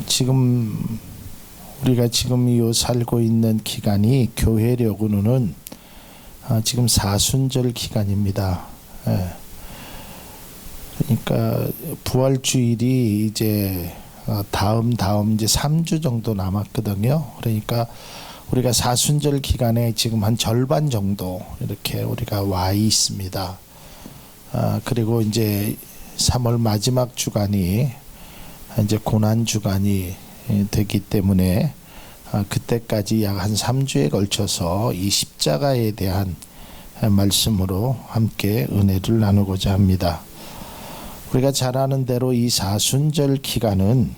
지금 우리가 지금 이 살고 있는 기간이 교회력으로는 지금 사순절 기간입니다. 그러니까 부활주일이 이제 다음 이제 3주 정도 남았거든요. 그러니까 우리가 사순절 기간에 지금 한 절반 정도 이렇게 우리가 와 있습니다. 그리고 이제 3월 마지막 주간이 이제 고난 주간이 되기 때문에 그때까지 약 한 3주에 걸쳐서 이 십자가에 대한 말씀으로 함께 은혜를 나누고자 합니다. 우리가 잘 아는 대로 이 사순절 기간은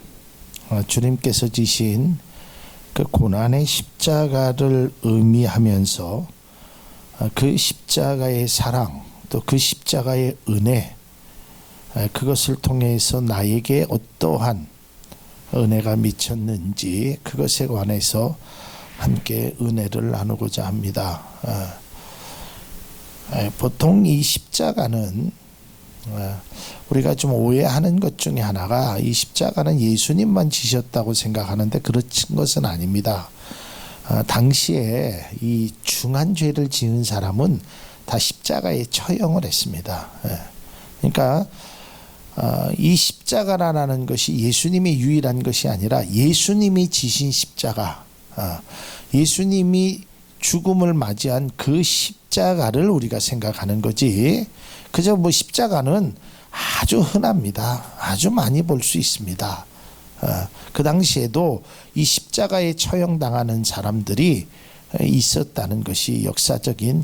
주님께서 지신 그 고난의 십자가를 의미하면서 그 십자가의 사랑, 또 그 십자가의 은혜, 그것을 통해서 나에게 어떠한 은혜가 미쳤는지 그것에 관해서 함께 은혜를 나누고자 합니다. 보통 이 십자가는 우리가 좀 오해하는 것 중에 하나가 이 십자가는 예수님만 지셨다고 생각하는데 그런 것은 아닙니다. 당시에 이 중한 죄를 지은 사람은 다 십자가에 처형을 했습니다. 그러니까 이 십자가라는 것이 예수님이 유일한 것이 아니라 예수님이 지신 십자가, 예수님이 죽음을 맞이한 그 십자가를 우리가 생각하는 거지, 그저 뭐 십자가는 아주 흔합니다. 아주 많이 볼 수 있습니다. 그 당시에도 이 십자가에 처형당하는 사람들이 있었다는 것이 역사적인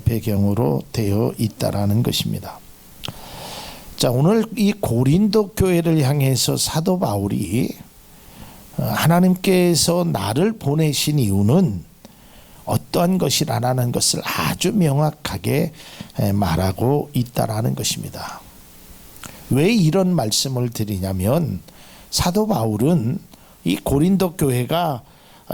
배경으로 되어 있다라는 것입니다. 자, 오늘 이 고린도 교회를 향해서 사도 바울이 하나님께서 나를 보내신 이유는 어떠한 것이라는 것을 아주 명확하게 말하고 있다라는 것입니다. 왜 이런 말씀을 드리냐면 사도 바울은 이 고린도 교회가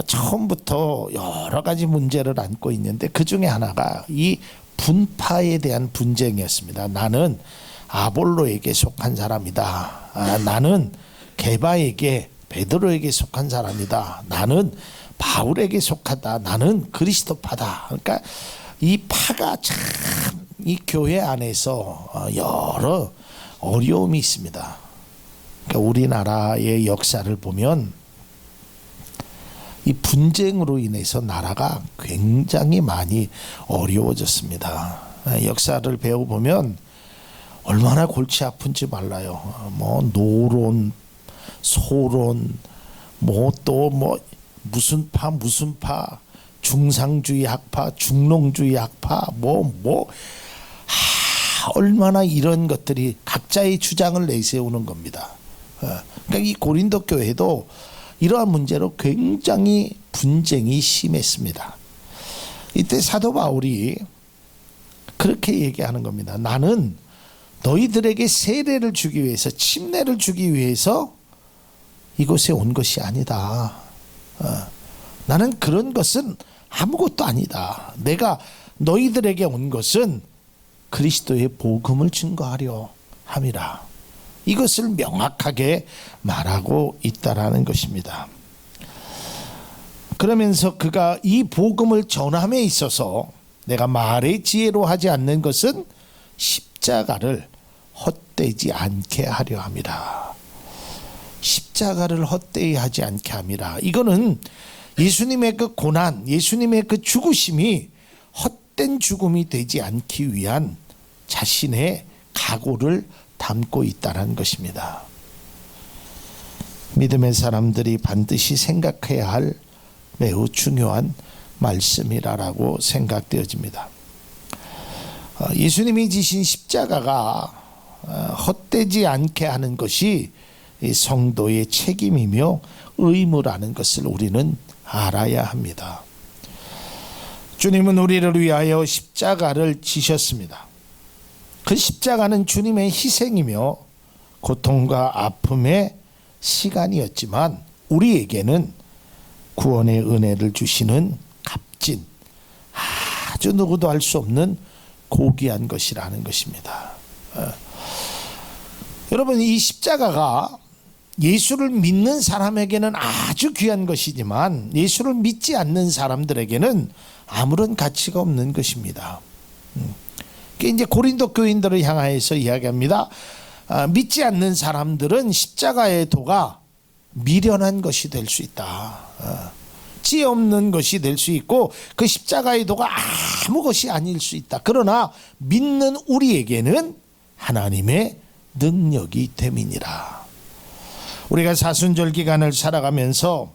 처음부터 여러 가지 문제를 안고 있는데 그 중에 하나가 이 분파에 대한 분쟁이었습니다. 나는 아볼로에게 속한 사람이다. 나는 게바에게, 베드로에게 속한 사람이다. 나는 바울에게 속하다. 나는 그리스도파다. 그러니까 이 파가 참 이 교회 안에서 여러 어려움이 있습니다. 그러니까 우리나라의 역사를 보면 이 분쟁으로 인해서 나라가 굉장히 많이 어려워졌습니다. 역사를 배워보면 얼마나 골치 아픈지 몰라요. 뭐 노론, 소론, 뭐 또 뭐 무슨 파, 중상주의 학파, 중농주의 학파, 얼마나 이런 것들이 각자의 주장을 내세우는 겁니다. 그러니까 이 고린도 교회도 이러한 문제로 굉장히 분쟁이 심했습니다. 이때 사도 바울이 그렇게 얘기하는 겁니다. 나는 너희들에게 세례를 주기 위해서, 침례를 주기 위해서 이곳에 온 것이 아니다. 나는 그런 것은 아무것도 아니다. 내가 너희들에게 온 것은 그리스도의 복음을 증거하려 함이라. 이것을 명확하게 말하고 있다라는 것입니다. 그러면서 그가 이 복음을 전함에 있어서 내가 말의 지혜로 하지 않는 것은 십자가를 헛되지 않게 하려 함이라. 십자가를 헛되이 하지 않게 함이라. 이거는 예수님의 그 고난, 예수님의 그 죽으심이 헛된 죽음이 되지 않기 위한 자신의 각오를 담고 있다는 것입니다. 믿음의 사람들이 반드시 생각해야 할 매우 중요한 말씀이라고 생각되어집니다. 예수님이 지신 십자가가 헛되지 않게 하는 것이 성도의 책임이며 의무라는 것을 우리는 알아야 합니다. 주님은 우리를 위하여 십자가를 지셨습니다. 그 십자가는 주님의 희생이며 고통과 아픔의 시간이었지만 우리에게는 구원의 은혜를 주시는 값진, 아주 누구도 알 수 없는 고귀한 것이라는 것입니다. 여러분, 이 십자가가 예수를 믿는 사람에게는 아주 귀한 것이지만 예수를 믿지 않는 사람들에게는 아무런 가치가 없는 것입니다. 그게 이제 고린도 교인들을 향하여서 이야기합니다. 믿지 않는 사람들은 십자가의 도가 미련한 것이 될 수 있다. 지혜 없는 것이 될 수 있고 그 십자가의 도가 아무 것이 아닐 수 있다. 그러나 믿는 우리에게는 하나님의 능력이 됨이니라. 우리가 사순절 기간을 살아가면서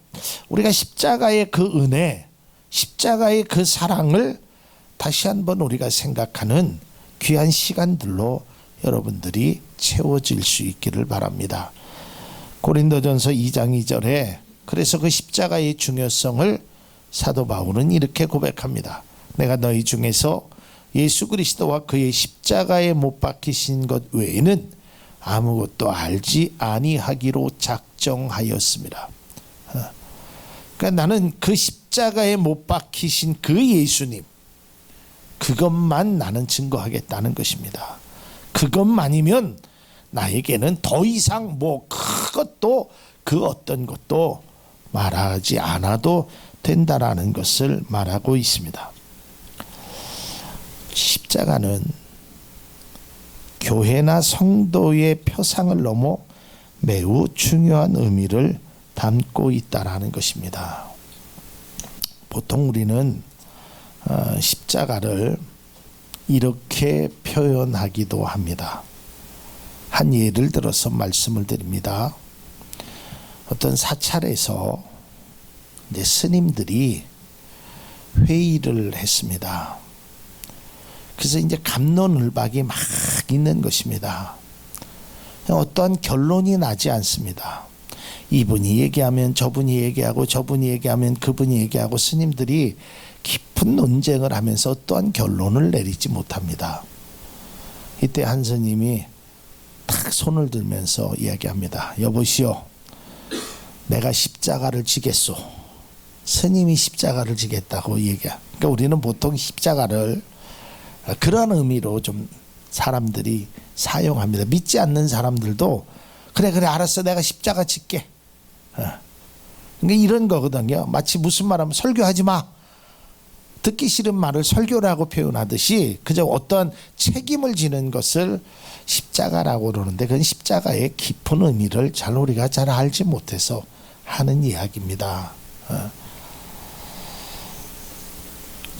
우리가 십자가의 그 은혜, 십자가의 그 사랑을 다시 한번 우리가 생각하는 귀한 시간들로 여러분들이 채워질 수 있기를 바랍니다. 고린도전서 2장 2절에 그래서 그 십자가의 중요성을 사도 바울은 이렇게 고백합니다. 내가 너희 중에서 예수 그리스도와 그의 십자가에 못 박히신 것 외에는 아무것도 알지 아니하기로 작정하였습니다. 그러니까 나는 그 십자가에 못 박히신 그 예수님, 그것만 나는 증거하겠다는 것입니다. 그것만이면 나에게는 더 이상 뭐 그것도 그 어떤 것도 말하지 않아도 된다라는 것을 말하고 있습니다. 십자가는 교회나 성도의 표상을 넘어 매우 중요한 의미를 담고 있다라는 것입니다. 보통 우리는 십자가를 이렇게 표현하기도 합니다. 한 예를 들어서 말씀을 드립니다. 어떤 사찰에서 이제 스님들이 회의를 했습니다. 그래서 이제 갑론을박이 막 있는 것입니다. 어떠한 결론이 나지 않습니다. 이분이 얘기하면 저분이 얘기하고 저분이 얘기하면 그분이 얘기하고 스님들이 깊은 논쟁을 하면서 어떠한 결론을 내리지 못합니다. 이때 한 스님이 탁 손을 들면서 이야기합니다. 여보시오, 내가 십자가를 지겠소. 스님이 십자가를 지겠다고 얘기해. 그러니까 우리는 보통 십자가를 그런 의미로 좀 사람들이 사용합니다. 믿지 않는 사람들도 그래 알았어, 내가 십자가 짓게. 그러니까 이런 거거든요. 마치 무슨 말하면 설교하지 마. 듣기 싫은 말을 설교라고 표현하듯이 그저 어떤 책임을 지는 것을 십자가라고 그러는데 그건 십자가의 깊은 의미를 우리가 잘 알지 못해서 하는 이야기입니다.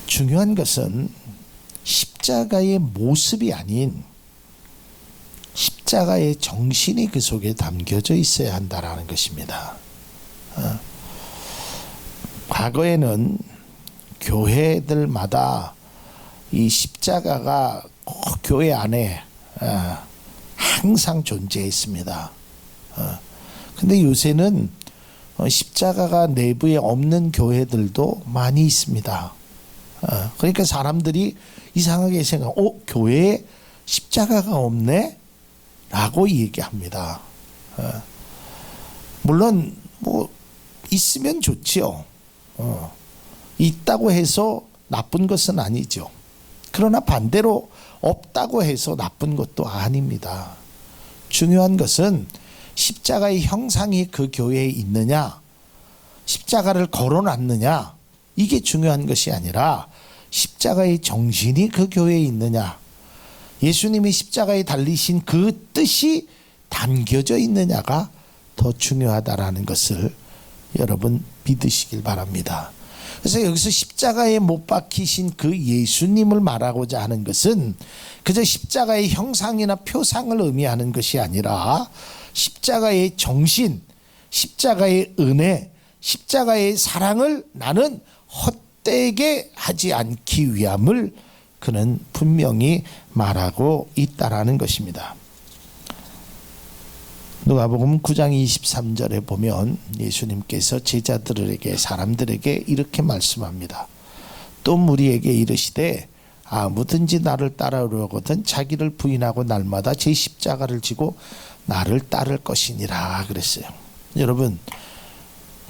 중요한 것은 십자가의 모습이 아닌 십자가의 정신이 그 속에 담겨져 있어야 한다라는 것입니다. 과거에는 교회들마다 이 십자가가 교회 안에 항상 존재했습니다. 근데 요새는 십자가가 내부에 없는 교회들도 많이 있습니다. 그러니까 사람들이 이상하게 생각, 교회에 십자가가 없네? 라고 얘기합니다. 물론 뭐 있으면 좋지요. 있다고 해서 나쁜 것은 아니죠. 그러나 반대로 없다고 해서 나쁜 것도 아닙니다. 중요한 것은 십자가의 형상이 그 교회에 있느냐, 십자가를 걸어놨느냐, 이게 중요한 것이 아니라 십자가의 정신이 그 교회에 있느냐, 예수님이 십자가에 달리신 그 뜻이 담겨져 있느냐가 더 중요하다라는 것을 여러분 믿으시길 바랍니다. 그래서 여기서 십자가에 못 박히신 그 예수님을 말하고자 하는 것은 그저 십자가의 형상이나 표상을 의미하는 것이 아니라 십자가의 정신, 십자가의 은혜, 십자가의 사랑을 나는 헛되게 하지 않기 위함을 그는 분명히 말하고 있다라는 것입니다. 누가복음 9장 23절에 보면 예수님께서 제자들에게, 사람들에게 이렇게 말씀합니다. 또 무리에게 이르시되 아무든지 나를 따르려거든 자기를 부인하고 날마다 제 십자가를 지고 나를 따를 것이니라 그랬어요. 여러분,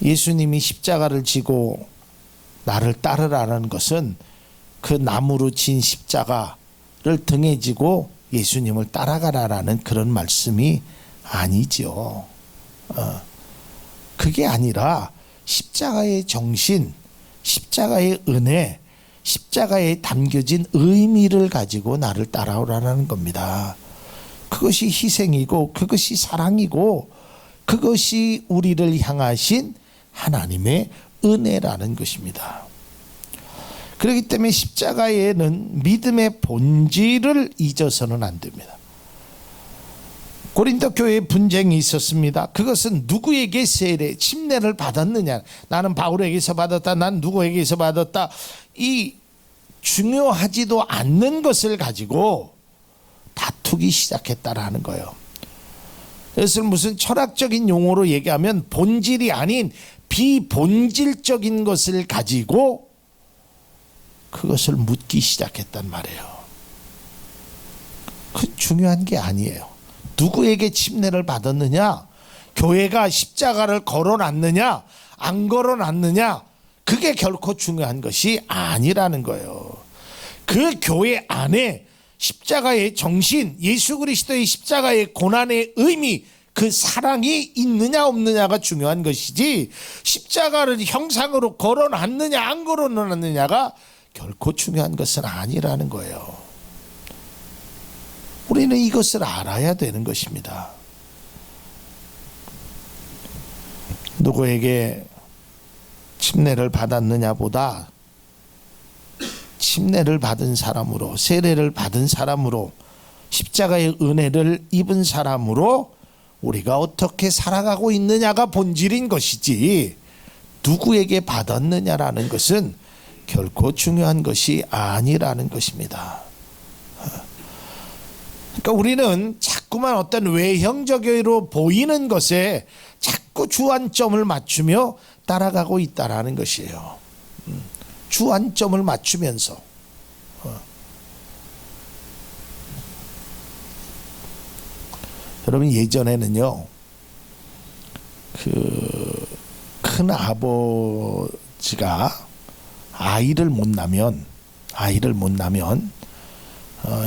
예수님이 십자가를 지고 나를 따르라는 것은 그 나무로 진 십자가를 등에 지고 예수님을 따라가라라는 그런 말씀이 아니죠. 그게 아니라 십자가의 정신, 십자가의 은혜, 십자가에 담겨진 의미를 가지고 나를 따라오라는 겁니다. 그것이 희생이고 그것이 사랑이고 그것이 우리를 향하신 하나님의 은혜라는 것입니다. 그렇기 때문에 십자가에는 믿음의 본질을 잊어서는 안 됩니다. 고린도 교회에 분쟁이 있었습니다. 그것은 누구에게 세례, 침례를 받았느냐, 나는 바울에게서 받았다, 난 누구에게서 받았다, 이 중요하지도 않는 것을 가지고 다투기 시작했다라는 거예요. 그것을 무슨 철학적인 용어로 얘기하면 본질이 아닌 비본질적인 것을 가지고 그것을 묻기 시작했단 말이에요. 그 중요한 게 아니에요. 누구에게 침례를 받았느냐, 교회가 십자가를 걸어놨느냐 안 걸어놨느냐, 그게 결코 중요한 것이 아니라는 거예요. 그 교회 안에 십자가의 정신, 예수 그리스도의 십자가의 고난의 의미, 그 사랑이 있느냐 없느냐가 중요한 것이지, 십자가를 형상으로 걸어놨느냐 안 걸어놨느냐가 결코 중요한 것은 아니라는 거예요. 우리는 이것을 알아야 되는 것입니다. 누구에게 침례를 받았느냐보다 침례를 받은 사람으로, 세례를 받은 사람으로, 십자가의 은혜를 입은 사람으로 우리가 어떻게 살아가고 있느냐가 본질인 것이지, 누구에게 받았느냐라는 것은 결코 중요한 것이 아니라는 것입니다. 그러니까 우리는 자꾸만 어떤 외형적으로 보이는 것에 자꾸 주안점을 맞추며 따라가고 있다라는 것이에요. 주안점을 맞추면서. 여러분, 예전에는요, 그 큰 아버지가 아이를 못 낳으면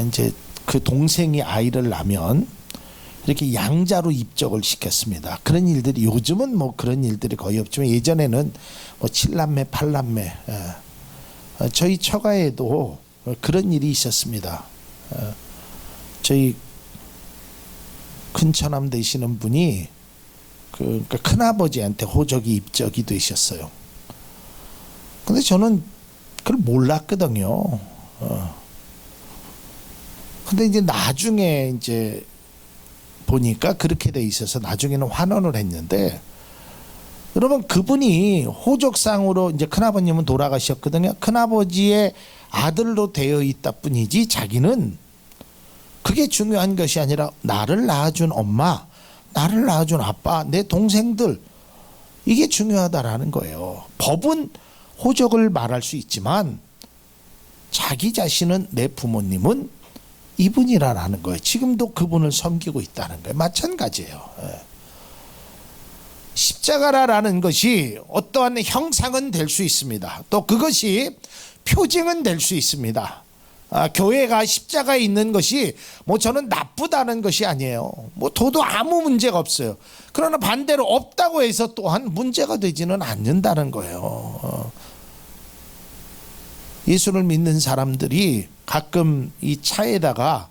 이제 그 동생이 아이를 낳으면 이렇게 양자로 입적을 시켰습니다. 그런 일들이, 요즘은 뭐 그런 일들이 거의 없지만 예전에는 뭐 7남매 8남매, 저희 처가에도 그런 일이 있었습니다. 저희 큰처남 되시는 분이 그러니까 큰아버지한테 호적이 입적이 되셨어요. 근데 저는 그걸 몰랐거든요. 근데 이제 나중에 이제 보니까 그렇게 돼 있어서 나중에는 환원을 했는데, 여러분, 그분이 호적상으로 이제 큰아버님은 돌아가셨거든요. 큰아버지의 아들로 되어 있다 뿐이지 자기는 그게 중요한 것이 아니라 나를 낳아준 엄마, 나를 낳아준 아빠, 내 동생들, 이게 중요하다라는 거예요. 법은 호적을 말할 수 있지만 자기 자신은, 내 부모님은 이분이라는 거예요. 지금도 그분을 섬기고 있다는 거예요. 마찬가지예요. 십자가라는 것이 어떠한 형상은 될 수 있습니다. 또 그것이 표징은 될 수 있습니다. 교회가 십자가에 있는 것이 뭐 저는 나쁘다는 것이 아니에요. 뭐 저도 아무 문제가 없어요. 그러나 반대로 없다고 해서 또한 문제가 되지는 않는다는 거예요. 예수를 믿는 사람들이 가끔 이 차에다가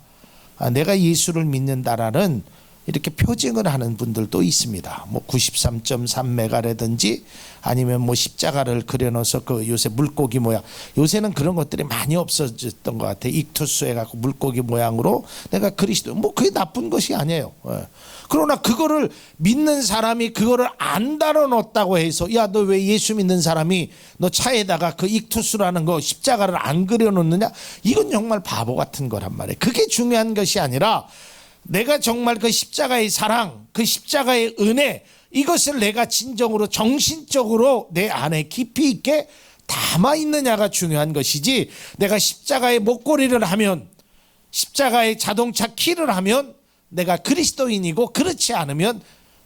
내가 예수를 믿는다라는 이렇게 표징을 하는 분들도 있습니다. 뭐 93.3메가라든지 아니면 뭐 십자가를 그려넣어서 그 요새 물고기 모양, 요새는 그런 것들이 많이 없어졌던 것 같아요. 익투스 해갖고 물고기 모양으로 내가 그리스도, 뭐 그게 나쁜 것이 아니에요. 그러나 그거를 믿는 사람이 그거를 안 달아놓았다고 해서, 야, 너 왜 예수 믿는 사람이 너 차에다가 그 익투스라는 거 십자가를 안 그려놓느냐? 이건 정말 바보 같은 거란 말이에요. 그게 중요한 것이 아니라 내가 정말 그 십자가의 사랑, 그 십자가의 은혜, 이것을 내가 진정으로 정신적으로 내 안에 깊이 있게 담아 있느냐가 중요한 것이지, 내가 십자가의 목걸이를 하면, 십자가의 자동차 키를 하면 내가 그리스도인이고, 그렇지 않으면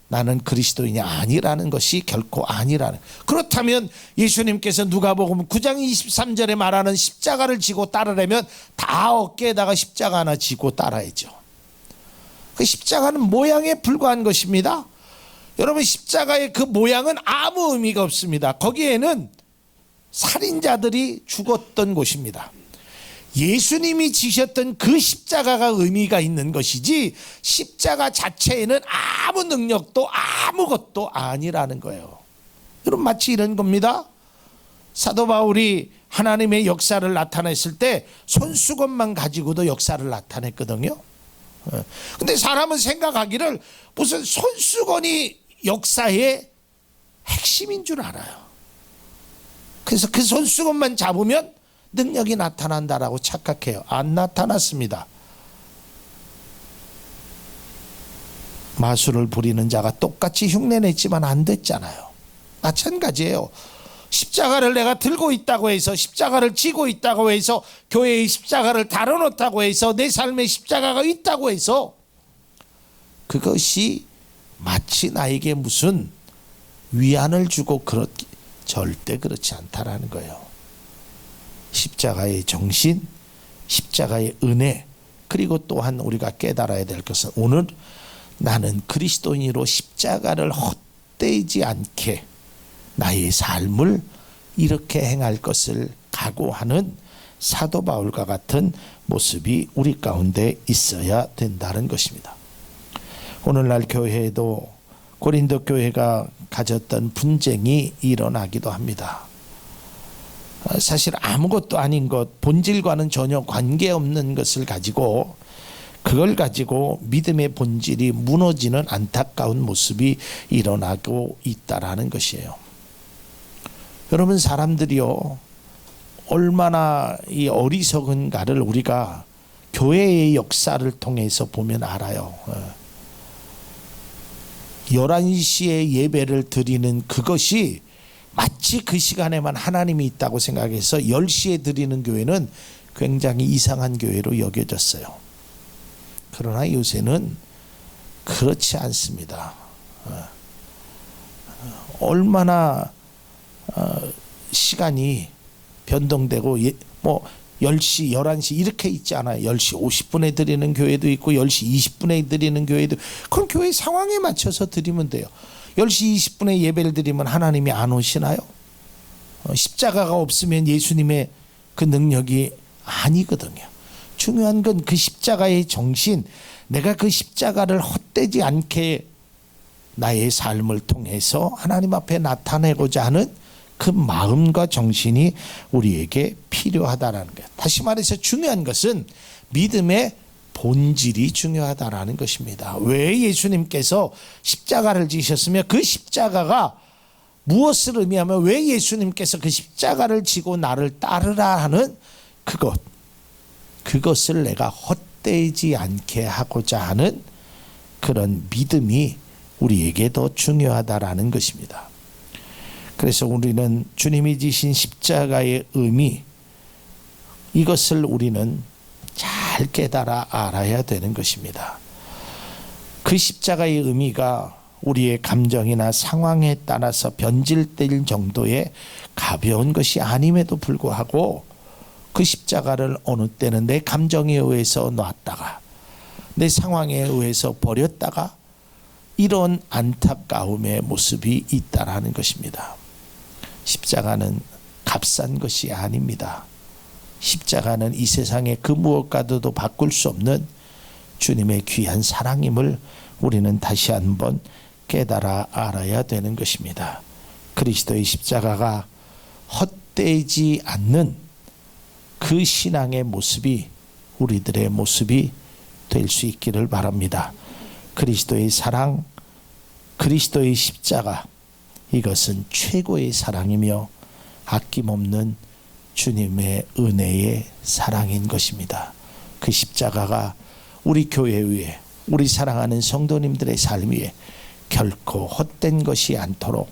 나는 그리스도인이 아니라는 것이 결코 아니라는. 그렇다면 예수님께서 누가복음 9장 23절에 말하는 십자가를 지고 따르려면 다 어깨에다가 십자가 하나 지고 따라야죠. 그 십자가는 모양에 불과한 것입니다. 여러분, 십자가의 그 모양은 아무 의미가 없습니다. 거기에는 살인자들이 죽었던 곳입니다. 예수님이 지셨던 그 십자가가 의미가 있는 것이지 십자가 자체에는 아무 능력도 아무것도 아니라는 거예요. 여러분, 마치 이런 겁니다. 사도 바울이 하나님의 역사를 나타냈을 때 손수건만 가지고도 역사를 나타냈거든요. 근데 사람은 생각하기를 무슨 손수건이 역사의 핵심인 줄 알아요. 그래서 그 손수건만 잡으면 능력이 나타난다라고 착각해요. 안 나타났습니다. 마술을 부리는 자가 똑같이 흉내냈지만 안 됐잖아요. 마찬가지예요. 십자가를 내가 들고 있다고 해서, 십자가를 지고 있다고 해서, 교회의 십자가를 다뤄놓다고 해서, 내 삶에 십자가가 있다고 해서 그것이 마치 나에게 무슨 위안을 주고 절대 그렇지 않다라는 거예요. 십자가의 정신, 십자가의 은혜, 그리고 또한 우리가 깨달아야 될 것은 오늘 나는 그리스도인으로 십자가를 헛되지 않게 나의 삶을 이렇게 행할 것을 각오하는 사도 바울과 같은 모습이 우리 가운데 있어야 된다는 것입니다. 오늘날 교회에도 고린도 교회가 가졌던 분쟁이 일어나기도 합니다. 사실 아무것도 아닌 것, 본질과는 전혀 관계없는 것을 가지고, 그걸 가지고 믿음의 본질이 무너지는 안타까운 모습이 일어나고 있다라는 것이에요. 여러분, 사람들이요, 얼마나 이 어리석은가를 우리가 교회의 역사를 통해서 보면 알아요. 11시에 예배를 드리는 그것이 마치 그 시간에만 하나님이 있다고 생각해서 10시에 드리는 교회는 굉장히 이상한 교회로 여겨졌어요. 그러나 요새는 그렇지 않습니다. 얼마나 시간이 변동되고, 뭐 10시, 11시 이렇게 있지 않아요. 10시 50분에 드리는 교회도 있고 10시 20분에 드리는 교회도, 그건 교회 상황에 맞춰서 드리면 돼요. 10시 20분에 예배를 드리면 하나님이 안 오시나요? 십자가가 없으면 예수님의 그 능력이 아니거든요. 중요한 건 그 십자가의 정신, 내가 그 십자가를 헛되지 않게 나의 삶을 통해서 하나님 앞에 나타내고자 하는 그 마음과 정신이 우리에게 필요하다라는 거예요. 다시 말해서 중요한 것은 믿음의 본질이 중요하다라는 것입니다. 왜 예수님께서 십자가를 지셨으며 그 십자가가 무엇을 의미하며 왜 예수님께서 그 십자가를 지고 나를 따르라 하는 그것을 내가 헛되지 않게 하고자 하는 그런 믿음이 우리에게 더 중요하다라는 것입니다. 그래서 우리는 주님이 지신 십자가의 의미, 이것을 우리는 잘 깨달아 알아야 되는 것입니다. 그 십자가의 의미가 우리의 감정이나 상황에 따라서 변질될 정도의 가벼운 것이 아님에도 불구하고 그 십자가를 어느 때는 내 감정에 의해서 놨다가 내 상황에 의해서 버렸다가 이런 안타까움의 모습이 있다라는 것입니다. 십자가는 값싼 것이 아닙니다. 십자가는 이 세상의 그 무엇과도 바꿀 수 없는 주님의 귀한 사랑임을 우리는 다시 한번 깨달아 알아야 되는 것입니다. 그리스도의 십자가가 헛되지 않는 그 신앙의 모습이 우리들의 모습이 될 수 있기를 바랍니다. 그리스도의 사랑, 그리스도의 십자가, 이것은 최고의 사랑이며 아낌없는 주님의 은혜의 사랑인 것입니다. 그 십자가가 우리 교회 위에, 우리 사랑하는 성도님들의 삶 위에 결코 헛된 것이 않도록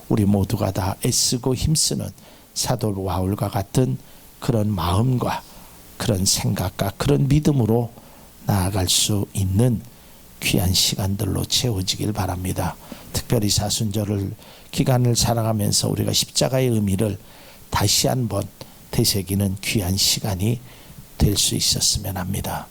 우리 모두가 다 애쓰고 힘쓰는 사도 바울과 같은 그런 마음과 그런 생각과 그런 믿음으로 나아갈 수 있는 귀한 시간들로 채워지길 바랍니다. 특별히 사순절을 기간을 살아가면서 우리가 십자가의 의미를 다시 한번 되새기는 귀한 시간이 될 수 있었으면 합니다.